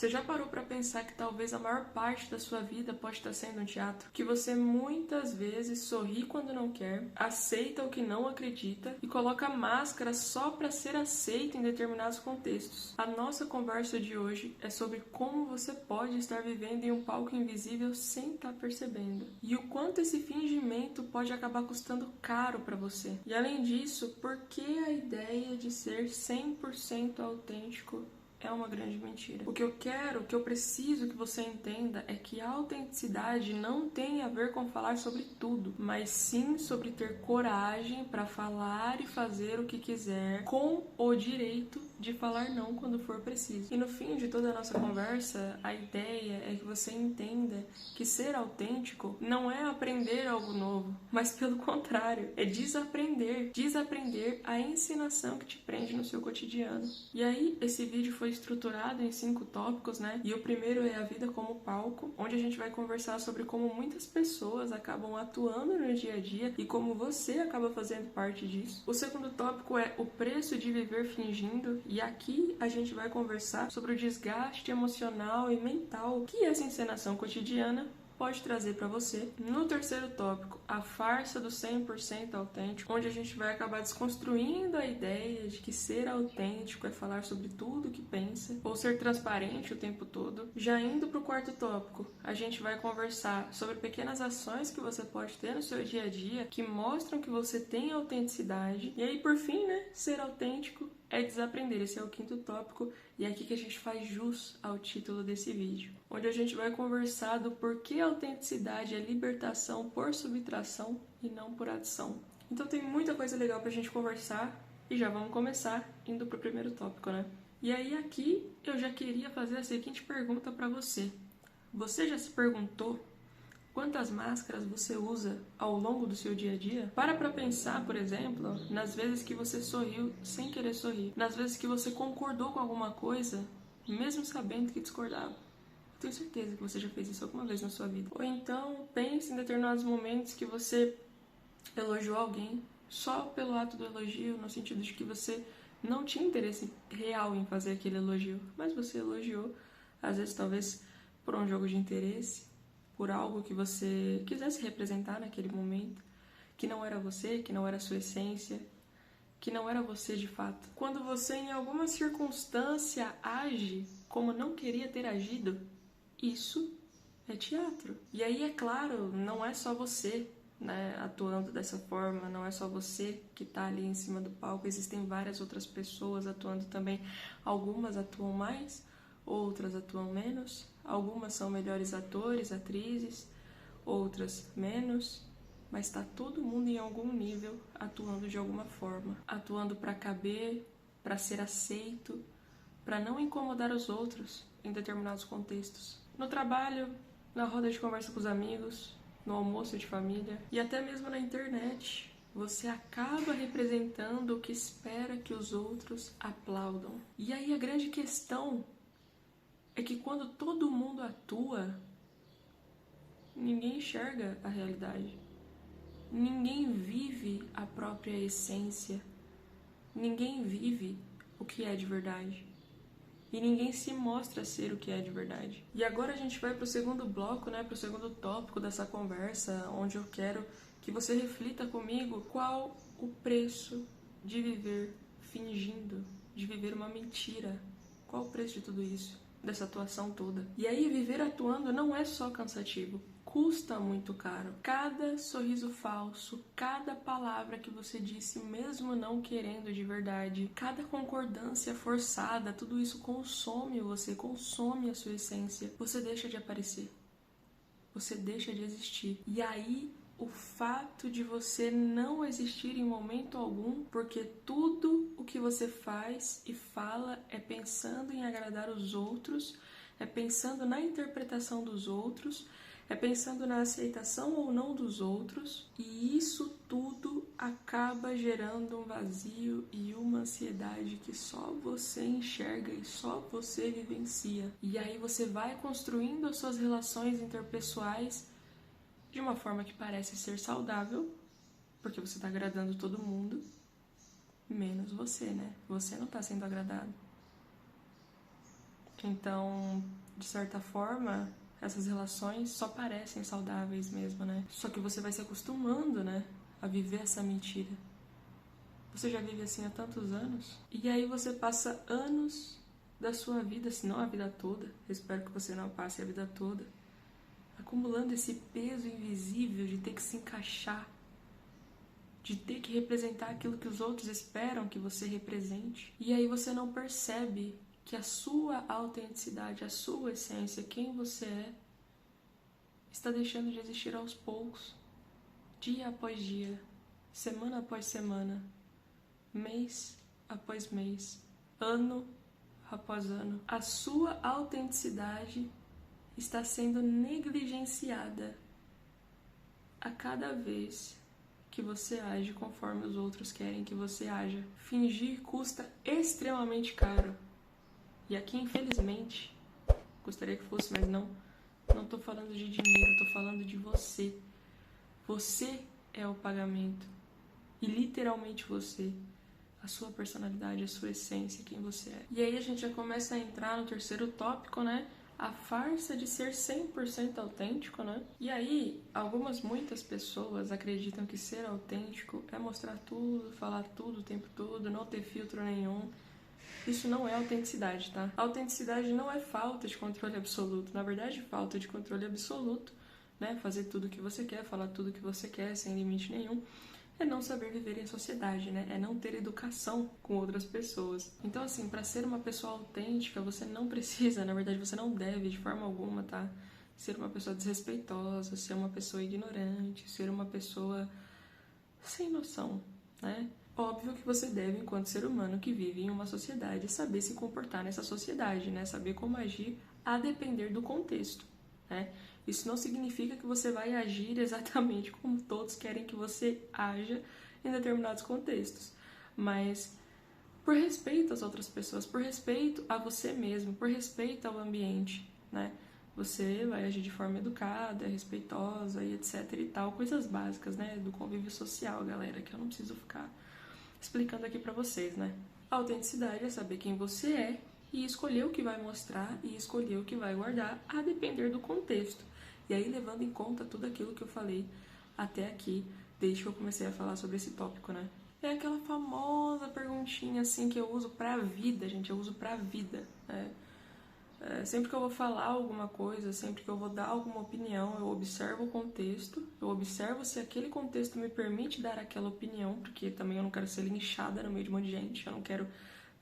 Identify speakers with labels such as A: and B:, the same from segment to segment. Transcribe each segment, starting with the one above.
A: Você já parou para pensar que talvez a maior parte da sua vida pode estar sendo um teatro? Que você muitas vezes sorri quando não quer, aceita o que não acredita e coloca máscara só para ser aceito em determinados contextos. A nossa conversa de hoje é sobre como você pode estar vivendo em um palco invisível sem estar percebendo. E o quanto esse fingimento pode acabar custando caro para você. E além disso, por que a ideia de ser 100% autêntico é uma grande mentira. O que eu preciso que você entenda é que a autenticidade não tem a ver com falar sobre tudo, mas sim sobre ter coragem para falar e fazer o que quiser, com o direito de falar não quando for preciso. E no fim de toda a nossa conversa, a ideia é que você entenda que ser autêntico não é aprender algo novo, mas pelo contrário, é desaprender a encenação que te prende no seu cotidiano. E aí, esse vídeo foi estruturado em 5 tópicos, né? E o primeiro é a vida como palco, onde a gente vai conversar sobre como muitas pessoas acabam atuando no dia a dia e como você acaba fazendo parte disso. O segundo tópico é o preço de viver fingindo, e aqui a gente vai conversar sobre o desgaste emocional e mental que essa encenação cotidiana pode trazer para você. No terceiro tópico, a farsa do 100% autêntico, onde a gente vai acabar desconstruindo a ideia de que ser autêntico é falar sobre tudo o que pensa ou ser transparente o tempo todo. Já indo para o quarto tópico, a gente vai conversar sobre pequenas ações que você pode ter no seu dia a dia que mostram que você tem autenticidade. E aí, por fim, né, ser autêntico é desaprender. Esse é o quinto tópico e é aqui que a gente faz jus ao título desse vídeo, onde a gente vai conversar do porquê a autenticidade é libertação por subtração e não por adição. Então tem muita coisa legal pra gente conversar e já vamos começar indo pro primeiro tópico, né? E aí aqui eu já queria fazer a seguinte pergunta pra você. Você já se perguntou quantas máscaras você usa ao longo do seu dia a dia? Para pensar, por exemplo, nas vezes que você sorriu sem querer sorrir, nas vezes que você concordou com alguma coisa, mesmo sabendo que discordava. Tenho certeza que você já fez isso alguma vez na sua vida. Ou então, pense em determinados momentos que você elogiou alguém só pelo ato do elogio, no sentido de que você não tinha interesse real em fazer aquele elogio, mas você elogiou, às vezes talvez por um jogo de interesse, por algo que você quisesse representar naquele momento, que não era você, que não era a sua essência, que não era você de fato. Quando você em alguma circunstância age como não queria ter agido, isso é teatro. E aí, é claro, não é só você, né, atuando dessa forma, não é só você que está ali em cima do palco, existem várias outras pessoas atuando também. Algumas atuam mais, outras atuam menos, algumas são melhores atores, atrizes, outras menos, mas está todo mundo em algum nível atuando de alguma forma, atuando para caber, para ser aceito, para não incomodar os outros em determinados contextos. No trabalho, na roda de conversa com os amigos, no almoço de família e até mesmo na internet. Você acaba representando o que espera que os outros aplaudam. E aí a grande questão é que quando todo mundo atua, ninguém enxerga a realidade. Ninguém vive a própria essência. Ninguém vive o que é de verdade. E ninguém se mostra ser o que é de verdade. E agora a gente vai para o segundo bloco, né, para o segundo tópico dessa conversa, onde eu quero que você reflita comigo qual o preço de viver fingindo, de viver uma mentira. Qual o preço de tudo isso, dessa atuação toda? E aí, viver atuando não é só cansativo. Custa muito caro. Cada sorriso falso, cada palavra que você disse mesmo não querendo de verdade, cada concordância forçada, tudo isso consome você, consome a sua essência. Você deixa de aparecer. Você deixa de existir. E aí, o fato de você não existir em momento algum, porque tudo o que você faz e fala é pensando em agradar os outros, é pensando na interpretação dos outros, é pensando na aceitação ou não dos outros, e isso tudo acaba gerando um vazio e uma ansiedade que só você enxerga e só você vivencia. E aí você vai construindo as suas relações interpessoais de uma forma que parece ser saudável, porque você está agradando todo mundo, menos você, né? Você não está sendo agradado. Então, de certa forma, essas relações só parecem saudáveis mesmo, né? Só que você vai se acostumando, né, a viver essa mentira. Você já vive assim há tantos anos. E aí você passa anos da sua vida, se não a vida toda, eu espero que você não passe a vida toda, acumulando esse peso invisível de ter que se encaixar, de ter que representar aquilo que os outros esperam que você represente. E aí você não percebe que a sua autenticidade, a sua essência, quem você é, está deixando de existir aos poucos, dia após dia, semana após semana, mês após mês, ano após ano. A sua autenticidade está sendo negligenciada a cada vez que você age conforme os outros querem que você haja. Fingir custa extremamente caro. E aqui, infelizmente, gostaria que fosse, mas não estou falando de dinheiro, estou falando de você. Você é o pagamento. E literalmente você. A sua personalidade, a sua essência, quem você é. E aí a gente já começa a entrar no terceiro tópico, né? A farsa de ser 100% autêntico, né? E aí, muitas pessoas acreditam que ser autêntico é mostrar tudo, falar tudo o tempo todo, não ter filtro nenhum. Isso não é autenticidade, tá? A autenticidade não é falta de controle absoluto. Na verdade, falta de controle absoluto, né? Fazer tudo o que você quer, falar tudo o que você quer, sem limite nenhum. É não saber viver em sociedade, né? É não ter educação com outras pessoas. Então, assim, para ser uma pessoa autêntica, você não precisa, na verdade, você não deve, de forma alguma, tá? Ser uma pessoa desrespeitosa, ser uma pessoa ignorante, ser uma pessoa sem noção, né? Óbvio que você deve, enquanto ser humano que vive em uma sociedade, saber se comportar nessa sociedade, né? Saber como agir a depender do contexto, né? Isso não significa que você vai agir exatamente como todos querem que você haja em determinados contextos, mas por respeito às outras pessoas, por respeito a você mesmo, por respeito ao ambiente, né? Você vai agir de forma educada, respeitosa e etc e tal, coisas básicas, né, do convívio social, galera, que eu não preciso ficar explicando aqui pra vocês, né? A autenticidade é saber quem você é e escolher o que vai mostrar e escolher o que vai guardar a depender do contexto. E aí, levando em conta tudo aquilo que eu falei até aqui, desde que eu comecei a falar sobre esse tópico, né? É aquela famosa perguntinha, assim, que eu uso pra vida, gente, eu uso pra vida, né? Sempre que eu vou falar alguma coisa, sempre que eu vou dar alguma opinião, eu observo o contexto, eu observo se aquele contexto me permite dar aquela opinião, porque também eu não quero ser linchada no meio de um monte de gente, eu não quero,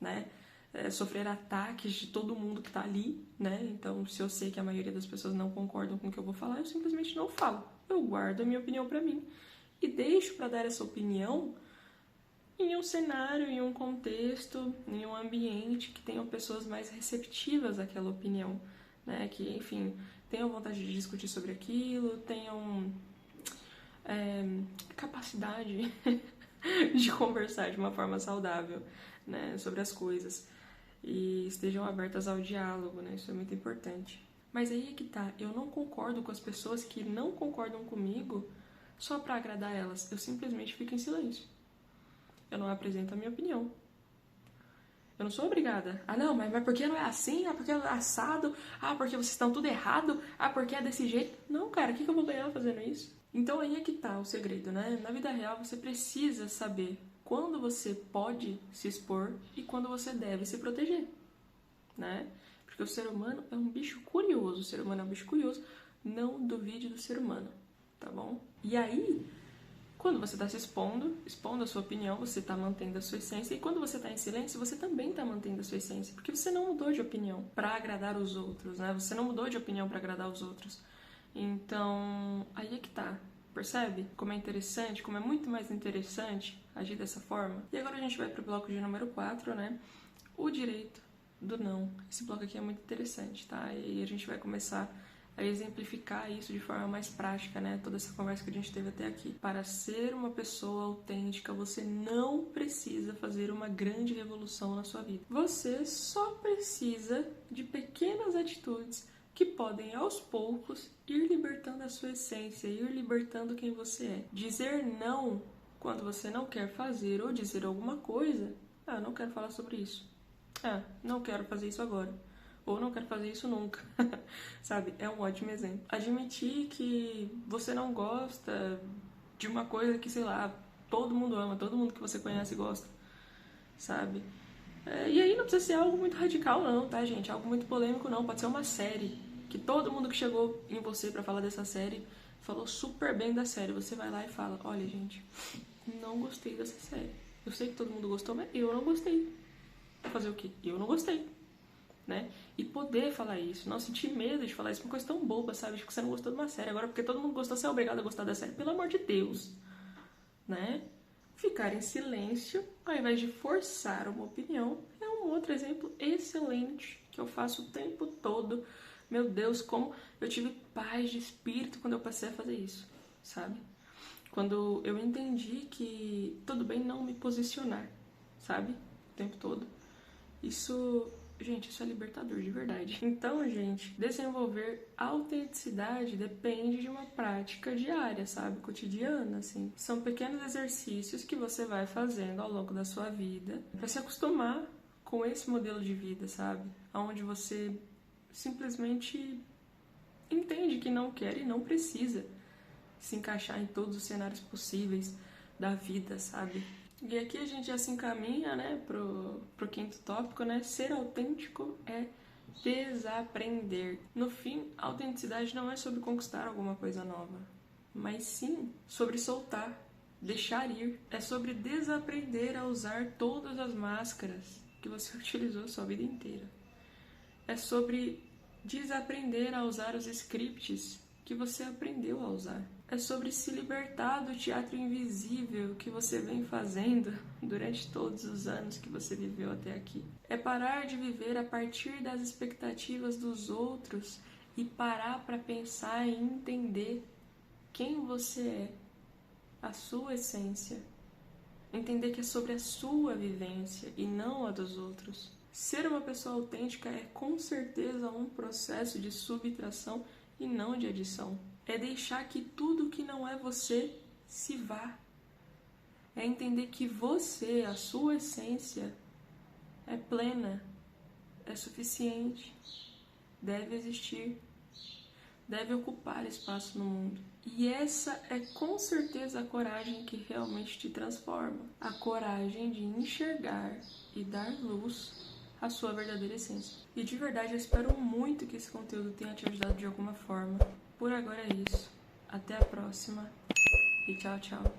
A: né, sofrer ataques de todo mundo que tá ali, né? Então, se eu sei que a maioria das pessoas não concordam com o que eu vou falar, eu simplesmente não falo. Eu guardo a minha opinião pra mim e deixo pra dar essa opinião em um cenário, em um contexto, em um ambiente que tenham pessoas mais receptivas àquela opinião, né? Que, enfim, tenham vontade de discutir sobre aquilo, tenham capacidade de conversar de uma forma saudável, né, sobre as coisas e estejam abertas ao diálogo, né? Isso é muito importante. Mas aí é que tá, eu não concordo com as pessoas que não concordam comigo só pra agradar elas. Eu simplesmente fico em silêncio. Eu não apresento a minha opinião. Eu não sou obrigada. Ah, não, mas porque não é assim? Ah, porque é assado? Ah, porque vocês estão tudo errado? Ah, porque é desse jeito? Não, cara, o que eu vou ganhar fazendo isso? Então aí é que tá o segredo, né? Na vida real você precisa saber quando você pode se expor e quando você deve se proteger, né? Porque o ser humano é um bicho curioso. O ser humano é um bicho curioso. Não duvide do ser humano, tá bom? E aí, quando você está se expondo a sua opinião, você está mantendo a sua essência. E quando você está em silêncio, você também está mantendo a sua essência. Porque você não mudou de opinião para agradar os outros, né? Você não mudou de opinião para agradar os outros. Então, aí é que tá. Percebe como é interessante, como é muito mais interessante agir dessa forma? E agora a gente vai pro bloco de número 4, né? O direito do não. Esse bloco aqui é muito interessante, tá? E a gente vai começar a exemplificar isso de forma mais prática, né? Toda essa conversa que a gente teve até aqui. Para ser uma pessoa autêntica, você não precisa fazer uma grande revolução na sua vida. Você só precisa de pequenas atitudes que podem, aos poucos, ir libertando a sua essência, ir libertando quem você é. Dizer não quando você não quer fazer ou dizer alguma coisa, não quero falar sobre isso. Não quero fazer isso agora. ou não quero fazer isso nunca, sabe? É um ótimo exemplo. Admitir que você não gosta de uma coisa que, sei lá, todo mundo ama, todo mundo que você conhece gosta, sabe? E aí não precisa ser algo muito radical não, tá, gente? Algo muito polêmico não, pode ser uma série, que todo mundo que chegou em você pra falar dessa série falou super bem da série. Você vai lá e fala, olha, gente, não gostei dessa série. Eu sei que todo mundo gostou, mas eu não gostei. Fazer o quê? Eu não gostei, né? E poder falar isso, não sentir medo de falar isso, uma coisa tão boba, sabe? Tipo, você não gostou de uma série, agora porque todo mundo gostou, você é obrigado a gostar da série, pelo amor de Deus, né? Ficar em silêncio, ao invés de forçar uma opinião, é um outro exemplo excelente que eu faço o tempo todo. Meu Deus, como eu tive paz de espírito quando eu passei a fazer isso, sabe? Quando eu entendi que tudo bem não me posicionar, sabe? O tempo todo. Isso, gente, isso é libertador, de verdade. Então, gente, desenvolver autenticidade depende de uma prática diária, sabe? Cotidiana, assim. São pequenos exercícios que você vai fazendo ao longo da sua vida para se acostumar com esse modelo de vida, sabe? Onde você simplesmente entende que não quer e não precisa se encaixar em todos os cenários possíveis da vida, sabe? E aqui a gente já se encaminha, né, pro quinto tópico, né? Ser autêntico é desaprender. No fim, a autenticidade não é sobre conquistar alguma coisa nova, mas sim sobre soltar, deixar ir. É sobre desaprender a usar todas as máscaras que você utilizou a sua vida inteira. É sobre desaprender a usar os scripts que você aprendeu a usar. É sobre se libertar do teatro invisível que você vem fazendo durante todos os anos que você viveu até aqui. É parar de viver a partir das expectativas dos outros e parar para pensar e entender quem você é, a sua essência. Entender que é sobre a sua vivência e não a dos outros. Ser uma pessoa autêntica é com certeza um processo de subtração e não de adição. É deixar que tudo que não é você se vá. É entender que você, a sua essência, é plena, é suficiente, deve existir, deve ocupar espaço no mundo. E essa é com certeza a coragem que realmente te transforma. A coragem de enxergar e dar luz à sua verdadeira essência. E de verdade eu espero muito que esse conteúdo tenha te ajudado de alguma forma. Por agora é isso. Até a próxima e tchau, tchau.